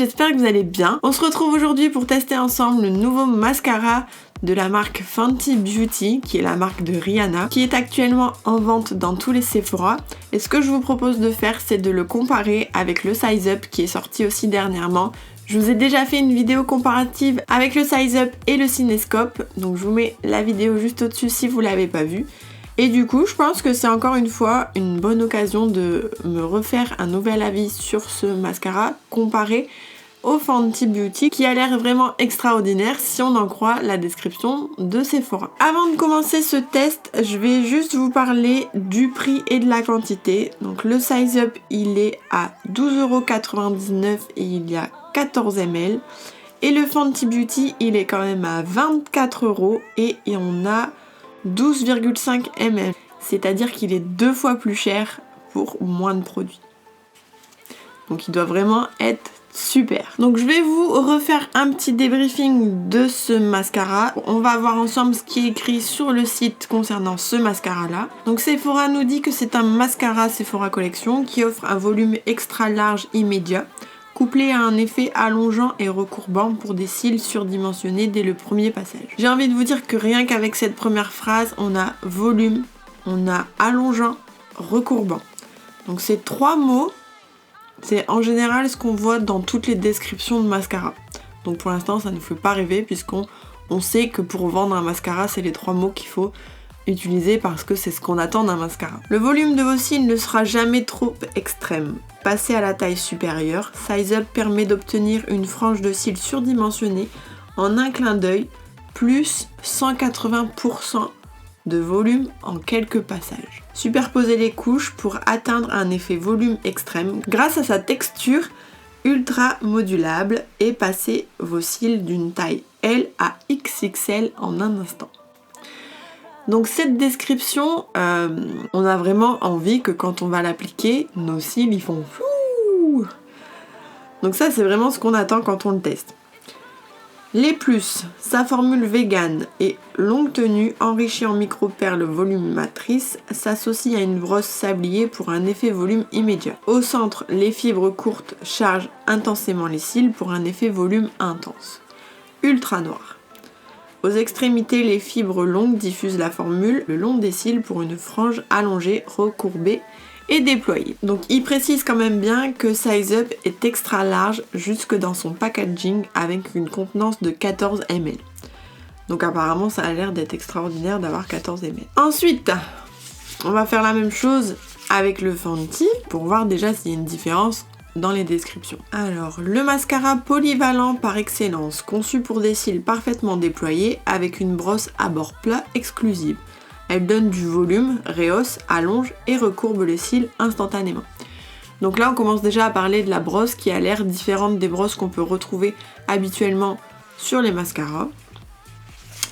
j'espère que vous allez bien. On se retrouve aujourd'hui pour tester ensemble le nouveau mascara de la marque Fenty Beauty, qui est la marque de Rihanna, qui est actuellement en vente dans tous les Sephora. Et ce que je vous propose de faire, c'est de le comparer avec le Size Up qui est sorti aussi dernièrement. Je vous ai déjà fait une vidéo comparative avec le Size Up et le Cinescope, donc je vous mets la vidéo juste au-dessus si vous l'avez pas vue. Et du coup, je pense que c'est encore une fois une bonne occasion de me refaire un nouvel avis sur ce mascara comparé au Fenty Beauty qui a l'air vraiment extraordinaire si on en croit la description de Sephora. Avant de commencer ce test, je vais juste vous parler du prix et de la quantité. Donc le Size Up, il est à 12,99€ et il y a 14 ml. Et le Fenty Beauty, il est quand même à 24€ et on a 12,5 ml. C'est-à-dire qu'il est 2 fois plus cher pour moins de produits. Donc il doit vraiment être super. Donc je vais vous refaire un petit débriefing de ce mascara. On va voir ensemble ce qui est écrit sur le site concernant ce mascara là. Donc Sephora nous dit que c'est un mascara Sephora Collection qui offre un volume extra large immédiat, couplé à un effet allongeant et recourbant pour des cils surdimensionnés dès le premier passage. J'ai envie de vous dire que rien qu'avec cette première phrase, on a volume, on a allongeant, recourbant. Donc ces trois mots, c'est en général ce qu'on voit dans toutes les descriptions de mascara. Donc pour l'instant, ça ne fait pas rêver puisqu'on sait que pour vendre un mascara, c'est les trois mots qu'il faut utiliser parce que c'est ce qu'on attend d'un mascara. Le volume de vos cils ne sera jamais trop extrême. Passez à la taille supérieure, Size Up permet d'obtenir une frange de cils surdimensionnée en un clin d'œil, plus 180% de volume en quelques passages. Superposez les couches pour atteindre un effet volume extrême grâce à sa texture ultra modulable et passez vos cils d'une taille L à XXL en un instant. Donc cette description, on a vraiment envie que quand on va l'appliquer, nos cils ils font fou. Donc ça c'est vraiment ce qu'on attend quand on le teste. Les plus, sa formule vegan et longue tenue enrichie en micro-perles volumatrices s'associe à une brosse sablier pour un effet volume immédiat. Au centre, les fibres courtes chargent intensément les cils pour un effet volume intense. Ultra noir. Aux extrémités, les fibres longues diffusent la formule le long des cils pour une frange allongée, recourbée et déployée. Donc il précise quand même bien que Size Up est extra large jusque dans son packaging avec une contenance de 14 ml. Donc apparemment ça a l'air d'être extraordinaire d'avoir 14 ml. Ensuite, on va faire la même chose avec le Fenty pour voir déjà s'il y a une différence dans les descriptions. Alors, le mascara polyvalent par excellence, conçu pour des cils parfaitement déployés avec une brosse à bord plat exclusive. Elle donne du volume, rehausse, allonge et recourbe les cils instantanément. Donc là, on commence déjà à parler de la brosse qui a l'air différente des brosses qu'on peut retrouver habituellement sur les mascaras.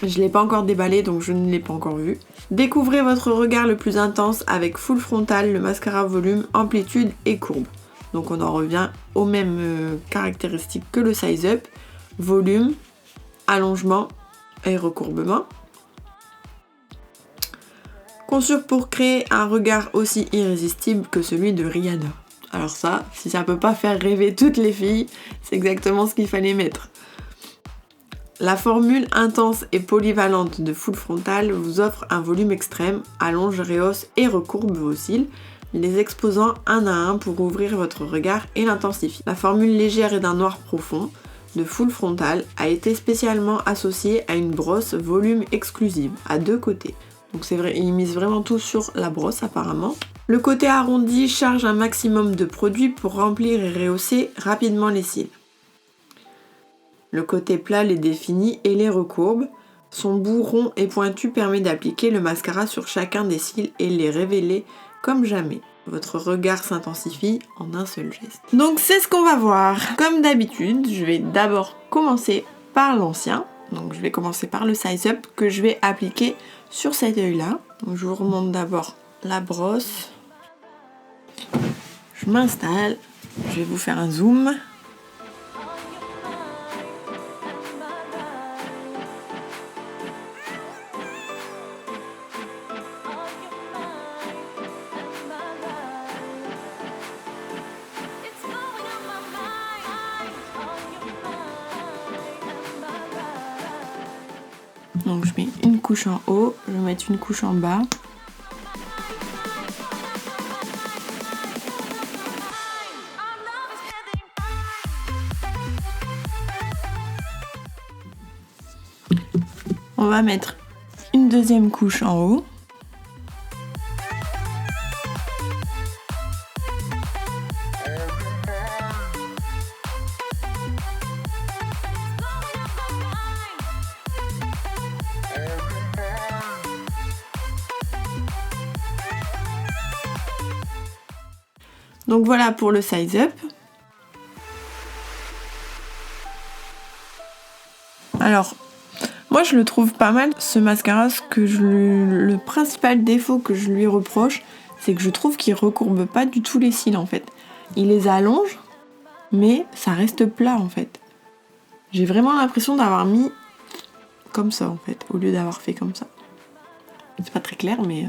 Je ne l'ai pas encore déballé, donc je ne l'ai pas encore vu. Découvrez votre regard le plus intense avec Full Frontal, le mascara volume, amplitude et courbe. Donc on en revient aux mêmes caractéristiques que le Size Up. Volume, allongement et recourbement. Conçu pour créer un regard aussi irrésistible que celui de Rihanna. Alors ça, si ça peut pas faire rêver toutes les filles, c'est exactement ce qu'il fallait mettre. La formule intense et polyvalente de Full Frontal vous offre un volume extrême, allonge, rehausse et recourbe vos cils, les exposant un à un pour ouvrir votre regard et l'intensifier. La formule légère et d'un noir profond de Full Frontal a été spécialement associée à une brosse volume exclusive, à deux côtés. Donc c'est vrai, ils misent vraiment tout sur la brosse apparemment. Le côté arrondi charge un maximum de produit pour remplir et rehausser rapidement les cils. Le côté plat les définit et les recourbe. Son bout rond et pointu permet d'appliquer le mascara sur chacun des cils et les révéler comme jamais. Votre regard s'intensifie en un seul geste. Donc c'est ce qu'on va voir. Comme d'habitude, je vais d'abord commencer par l'ancien. Donc je vais commencer par le Size Up que je vais appliquer sur cet œil-là. Donc je vous remonte d'abord la brosse. Je m'installe. Je vais vous faire un zoom. Donc je mets une couche en haut, je vais mettre une couche en bas. On va mettre une deuxième couche en haut. Donc voilà pour le size up. Alors, moi je le trouve pas mal ce mascara. Le principal défaut que je lui reproche, c'est que je trouve qu'il recourbe pas du tout les cils en fait. Il les allonge, mais ça reste plat en fait. J'ai vraiment l'impression d'avoir mis comme ça en fait, au lieu d'avoir fait comme ça. C'est pas très clair, mais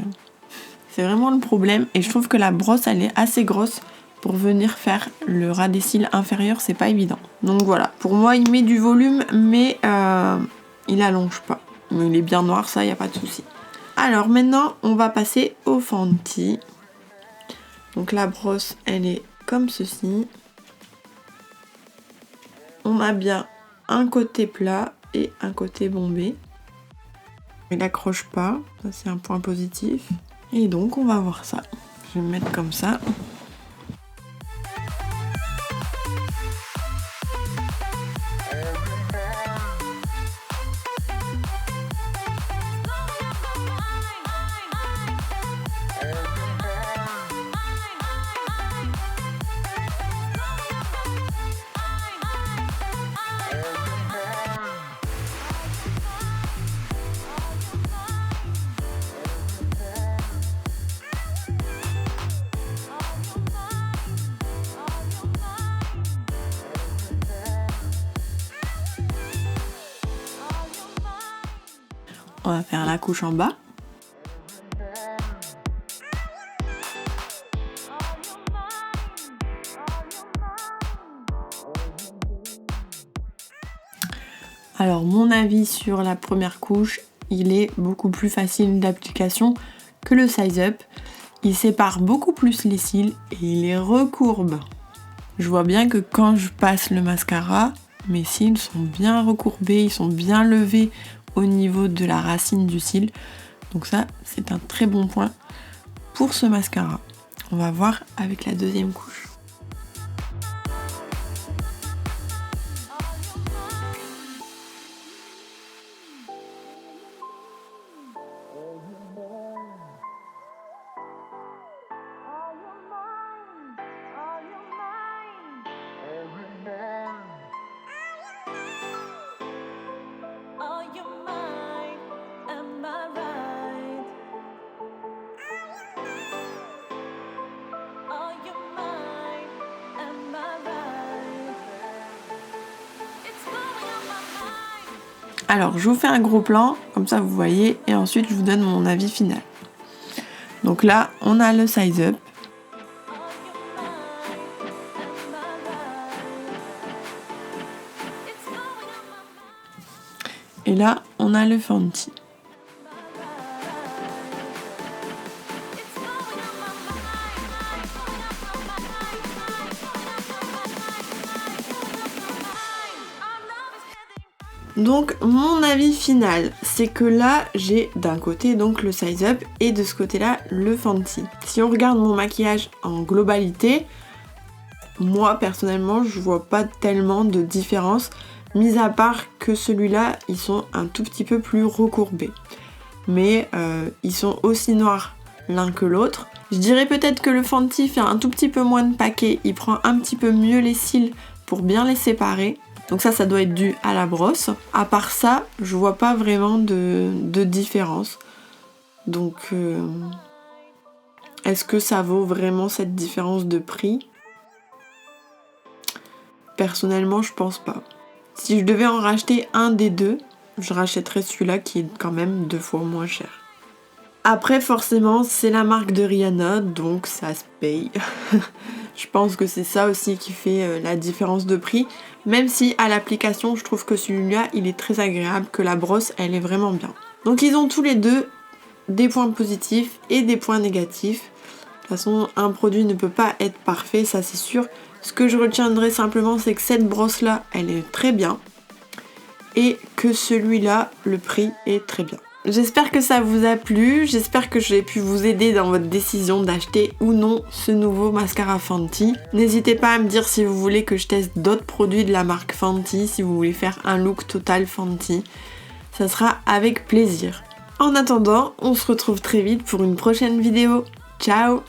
c'est vraiment le problème. Et je trouve que la brosse, elle est assez grosse pour venir faire le ras des cils inférieur, c'est pas évident. Donc voilà, pour moi, il met du volume, mais il allonge pas. Mais il est bien noir, ça, y a pas de souci. Alors maintenant, on va passer au Fenty. Donc la brosse, elle est comme ceci. On a bien un côté plat et un côté bombé. Il n'accroche pas, ça c'est un point positif. Et donc on va voir ça. Je vais me mettre comme ça. On va faire la couche en bas. Alors mon avis sur la première couche, il est beaucoup plus facile d'application que le size up. Il sépare beaucoup plus les cils et il les recourbe. Je vois bien que quand je passe le mascara, mes cils sont bien recourbés, ils sont bien levés au niveau de la racine du cil. Donc ça, c'est un très bon point pour ce mascara. On va voir avec la deuxième couche. Alors, je vous fais un gros plan, comme ça vous voyez, et ensuite je vous donne mon avis final. Donc là, on a le size up. Et là, on a le Fenty. Donc mon avis final, c'est que là j'ai d'un côté donc le size up et de ce côté là le Fenty. Si on regarde mon maquillage en globalité, moi personnellement je vois pas tellement de différence, mis à part que celui-là ils sont un tout petit peu plus recourbés. Mais ils sont aussi noirs l'un que l'autre. Je dirais peut-être que le Fenty fait un tout petit peu moins de paquet, il prend un petit peu mieux les cils pour bien les séparer. Donc ça doit être dû à la brosse. À part ça, je vois pas vraiment de différence. Donc, est-ce que ça vaut vraiment cette différence de prix ? Personnellement, je pense pas. Si je devais en racheter un des deux, je rachèterais celui-là qui est quand même 2 fois moins cher. Après, forcément, c'est la marque de Rihanna, donc ça se paye. Je pense que c'est ça aussi qui fait la différence de prix. Même si à l'application, je trouve que celui-là, il est très agréable, que la brosse, elle est vraiment bien. Donc ils ont tous les deux des points positifs et des points négatifs. De toute façon, un produit ne peut pas être parfait, ça c'est sûr. Ce que je retiendrai simplement, c'est que cette brosse-là, elle est très bien. Et que celui-là, le prix est très bien. J'espère que ça vous a plu, j'espère que j'ai pu vous aider dans votre décision d'acheter ou non ce nouveau mascara Fenty. N'hésitez pas à me dire si vous voulez que je teste d'autres produits de la marque Fenty, si vous voulez faire un look total Fenty. Ça sera avec plaisir. En attendant, on se retrouve très vite pour une prochaine vidéo. Ciao!